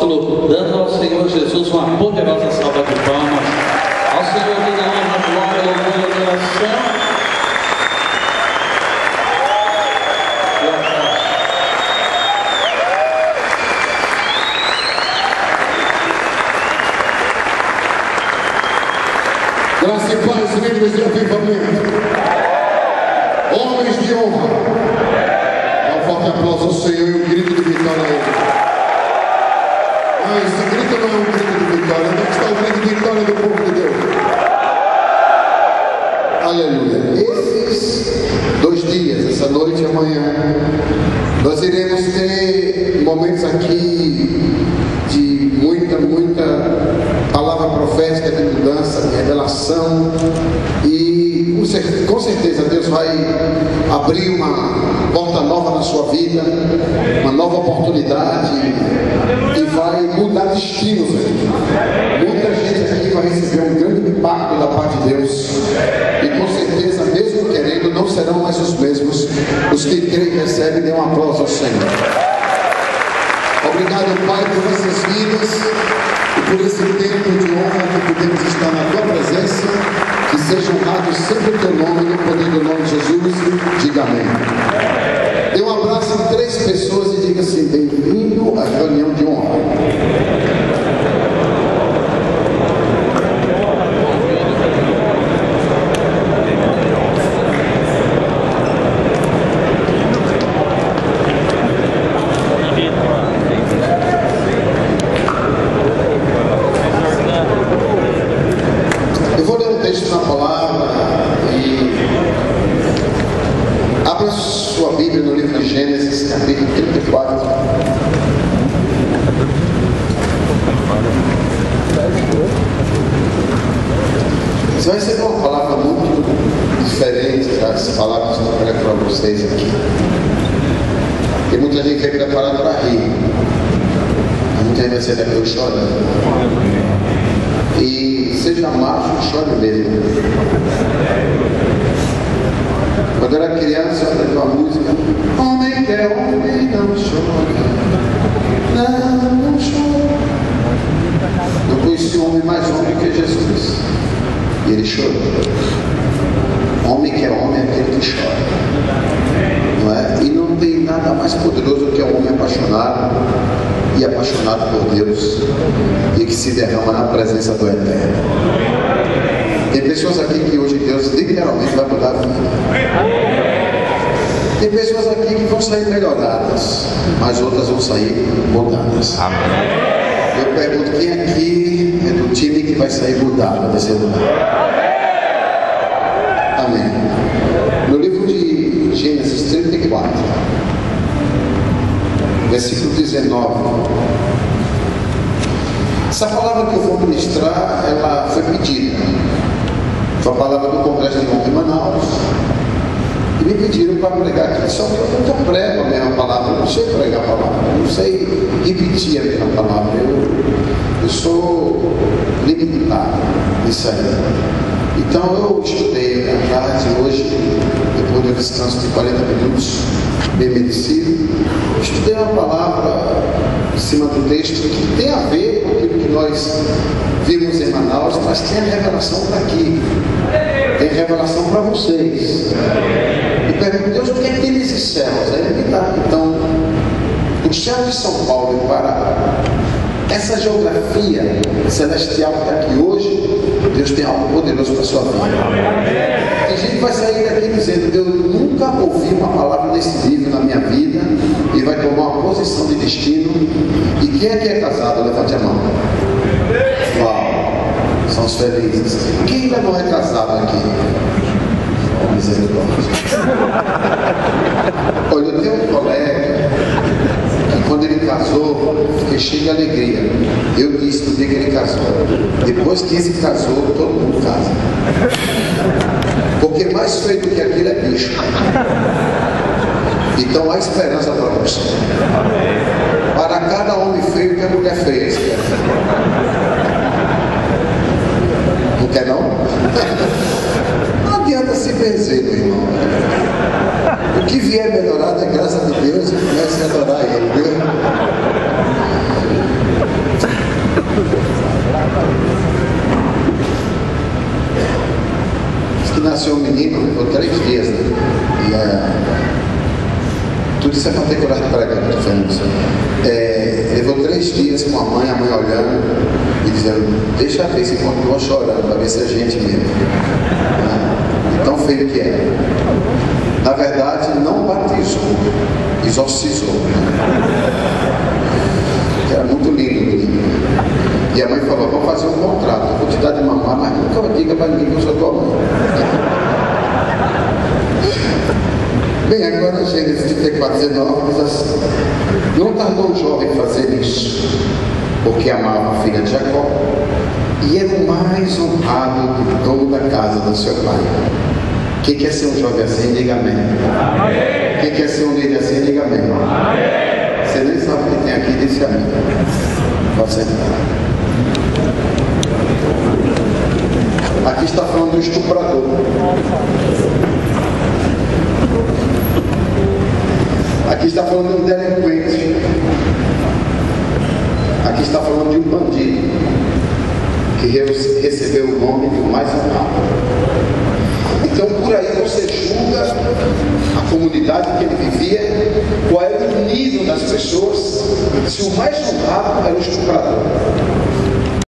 apóstolo, dando ao Senhor Jesus uma poderosa salva de palmas. Ao Senhor toda a honra, glória, louvor e adoração. Graça e paz, líderes de avivamento, homens de honra. Dá um forte aplauso ao Senhor e um grito de vitória a Ele. Esse grito não é um grito de vitória. Onde está o grito de vitória do povo de Deus? Aleluia. Esses 2 dias, essa noite e amanhã, nós iremos ter momentos aqui de muita palavra profética de mudança, de revelação, e com certeza Deus vai abrir uma porta nova na sua vida, uma nova oportunidade, e vai mudar destinos aqui. Muita gente aqui vai receber um grande impacto da parte de Deus, e com certeza, mesmo querendo, não serão mais os mesmos. Os que creem e recebem, dêem um aplauso ao Senhor. Obrigado, Pai, por essas vidas e por esse tempo de honra que podemos estar na Tua presença. Que seja honrado sempre o Teu nome, no poder do nome de Jesus. Diga amém. Dê um abraço a 3 pessoas e diga assim: bem-vindo à reunião de honra. Você vai receber uma palavra muito diferente das palavras que eu prego para vocês aqui. Tem muita gente que é preparada para rir, mas muita gente vai sair daqui chorando. E seja macho, chore mesmo. Quando eu era criança, eu aprendi uma música: homem que é homem, não chora, não chora. Eu conheci um homem mais homem que Jesus, e ele chorou. Homem que é homem é aquele que chora, não é? E não tem nada mais poderoso que o homem apaixonado e apaixonado por Deus, e que se derrama na presença do Eterno. Tem pessoas aqui que hoje Deus literalmente vai mudar a vida. Tem pessoas aqui que vão sair melhoradas, mas outras vão sair mudadas. Amém. Eu pergunto: quem aqui é do time que vai sair mudado desse lugar? Amém. No livro de Gênesis 34, versículo 19, essa palavra que eu vou ministrar, ela foi pedida. Foi a palavra do Congresso de Honra em Manaus, e me pediram para pregar aqui. Só que eu nunca prego a mesma palavra, eu não sei pregar a palavra, eu não sei repetir a mesma palavra, eu sou limitado nisso aí. Então eu estudei à tarde hoje, depois do descanso de 40 minutos, bem merecido. Estudei uma palavra em cima do texto que tem a ver com aquilo que nós vimos em Manaus, mas tem a revelação para aqui, tem revelação para vocês. E pergunto: Deus, o que é que tem nesses céus? Aí ele me dá. Então, o céu de São Paulo e Pará, essa geografia celestial que está aqui hoje, Deus tem algo poderoso para a sua vida. Tem gente que vai sair daqui dizendo: eu nunca ouvi uma palavra desse nível na minha vida, e vai tomar uma posição de destino. E quem é que é casado? Levante a mão. Uau, são os felizes. Quem ainda não é casado aqui? Oh, misericórdia. Olha, eu tenho um colega que, quando ele casou, fiquei cheio de alegria. Eu disse no dia que ele casou: depois que ele casou, todo mundo casa. Porque mais feio do que aquilo é bicho. Então há esperança para você. Para cada homem feio, tem mulher feia. Não quer não? Não adianta se benzer, meu irmão. O que vier melhorado é graça de Deus, e comece a adorar Ele, viu? 3 dias com a mãe olhando e dizendo, deixa ver se continua chorando, para ver se é gente mesmo. Tão feio que é. Na verdade, não batizou, exorcizou. Era muito lindo. E a mãe falou, vou fazer um contrato, eu vou te dar de mamar, mas nunca diga para ninguém que eu sou tua mãe. Bem, agora Gênesis 34, 19 diz assim, não tardou o jovem fazer isso, porque amava a filha de Jacó, e era o mais honrado de toda a casa do seu pai. Quem quer ser um jovem assim, diga amém. Amém. Quem quer ser um líder assim, diga amém. Amém. Você nem sabe o que tem aqui, disse amém. Pode sentar. Aqui está falando do estuprador. Aqui está falando de um delinquente. Aqui está falando de um bandido que recebeu o nome de o mais honrado. Então por aí você julga a comunidade que ele vivia, qual era o nível das pessoas, se o mais honrado era o estuprador.